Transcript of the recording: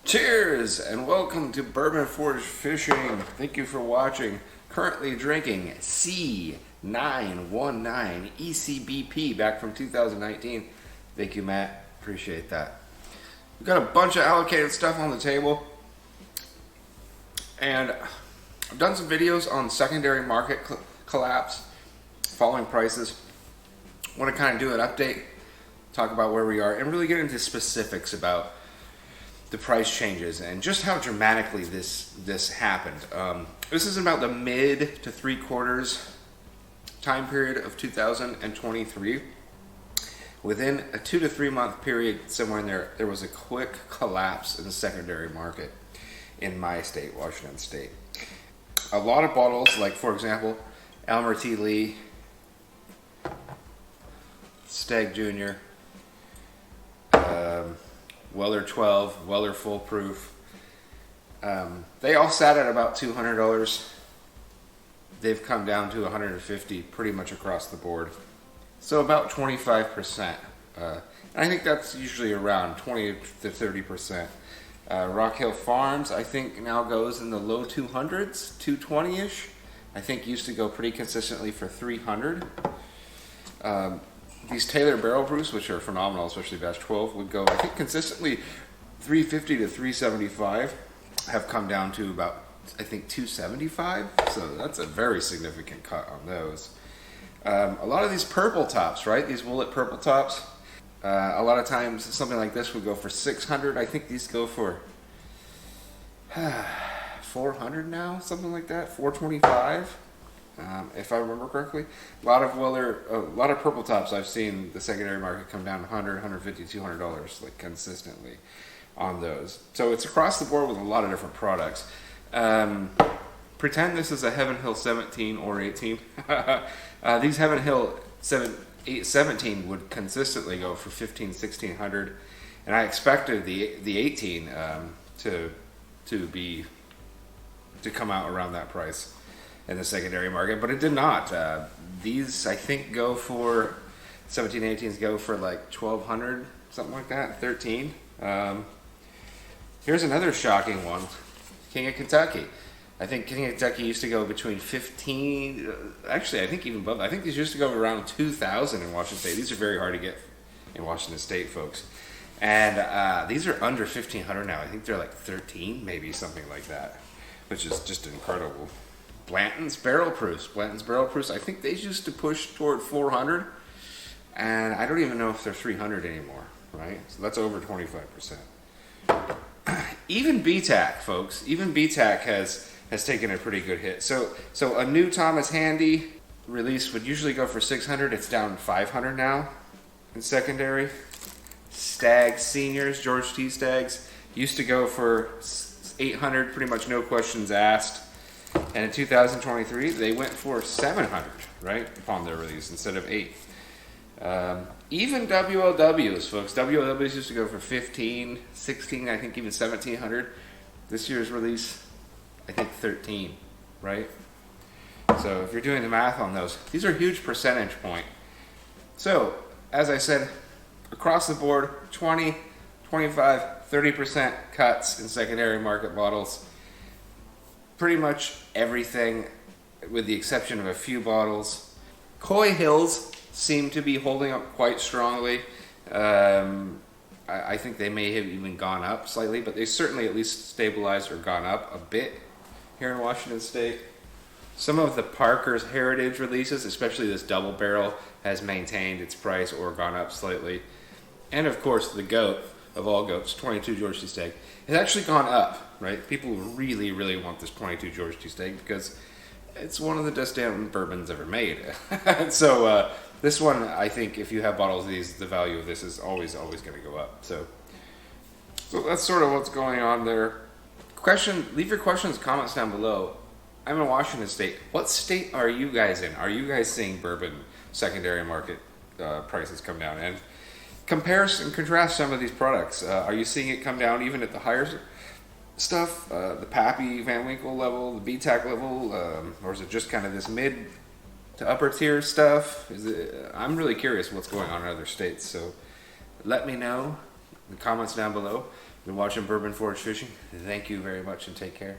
Cheers and welcome to Bourbon Forge Fishing. Thank you for watching. Currently drinking C919 ECBP back from 2019. Thank you, Matt. Appreciate that. We've got a bunch of allocated stuff on the table, and I've done some videos on secondary market collapse, falling prices. I want to kind of do an update, talk about where we are, and really get into specifics about the price changes and just how dramatically this happened. This is about the mid to 3/4 time period of 2023. Within a 2 to 3 month period, somewhere in there was a quick collapse in the secondary market in my state, Washington State. A lot of bottles, like for example, Elmer T. Lee, Stag Jr., Weller 12, Weller Full Proof. They all sat at about $200. They've come down to $150 pretty much across the board. So about 25%. And I think that's usually around 20 to 30%. Rock Hill Farms, I think now goes in the low 200s, 220-ish. I think used to go pretty consistently for 300. These Taylor barrel brews, which are phenomenal, especially batch 12, would go, I think, consistently 350 to 375, have come down to about, I think, 275. So that's a very significant cut on those. A lot of these purple tops, right? These Willet purple tops, a lot of times something like this would go for 600. I think these go for 400 now, something like that, 425. If I remember correctly. A lot of purple tops I've seen the secondary market come down $100, $150, $200 like consistently on those. So it's across the board with a lot of different products. Pretend this is a Heaven Hill 17 or 18. These Heaven Hill 17 would consistently go for $1,500, $1,600, and I expected the 18 to come out around that price in the secondary market, but it did not. These, I think, go for 17, 18s go for like 1,200, something like that, 13. Here's another shocking one, King of Kentucky. I think King of Kentucky used to go between 15, actually I think even above. I think these used to go around 2,000 in Washington State. These are very hard to get in Washington State, folks. And these are under 1,500 now. I think they're like 13, maybe something like that, which is just incredible. Blanton's barrel proofs. I think they used to push toward 400, and I don't even know if they're 300 anymore, right? So that's over 25%. Even BTAC, folks, even BTAC has taken a pretty good hit. So a new Thomas Handy release would usually go for 600. It's down to 500 now in secondary. Stag Seniors, George T. Stags, used to go for 800, pretty much no questions asked. And in 2023, they went for 700, right, upon their release instead of 8. Even WLWs, folks. WLWs used to go for 15, 16, I think even 1,700. This year's release, I think 13, right? So if you're doing the math on those, these are a huge percentage point. So, as I said, across the board, 20, 25, 30% cuts in secondary market bottles. Pretty much everything, with the exception of a few bottles. Coy Hills seem to be holding up quite strongly. I think they may have even gone up slightly, but they certainly at least stabilized or gone up a bit here in Washington State. Some of the Parker's Heritage releases, especially this double barrel, has maintained its price or gone up slightly. And of course, the goat of all goats, 22 George T. Stag, has actually gone up, right? People really, really want this 22 George T. Stag because it's one of the best damn bourbons ever made. So this one, I think, if you have bottles of these, the value of this is always going to go up. So that's sort of what's going on there. Leave your questions, comments down below. I'm in Washington State. What state are you guys in? Are you guys seeing bourbon secondary market prices come down? And compare and contrast some of these products. Are you seeing it come down even at the higher stuff, the Pappy Van Winkle level, the BTAC level, or is it just kind of this mid to upper tier stuff? I'm really curious what's going on in other states, so let me know in the comments down below. Been watching Bourbon Forage Fishing. Thank you very much and take care.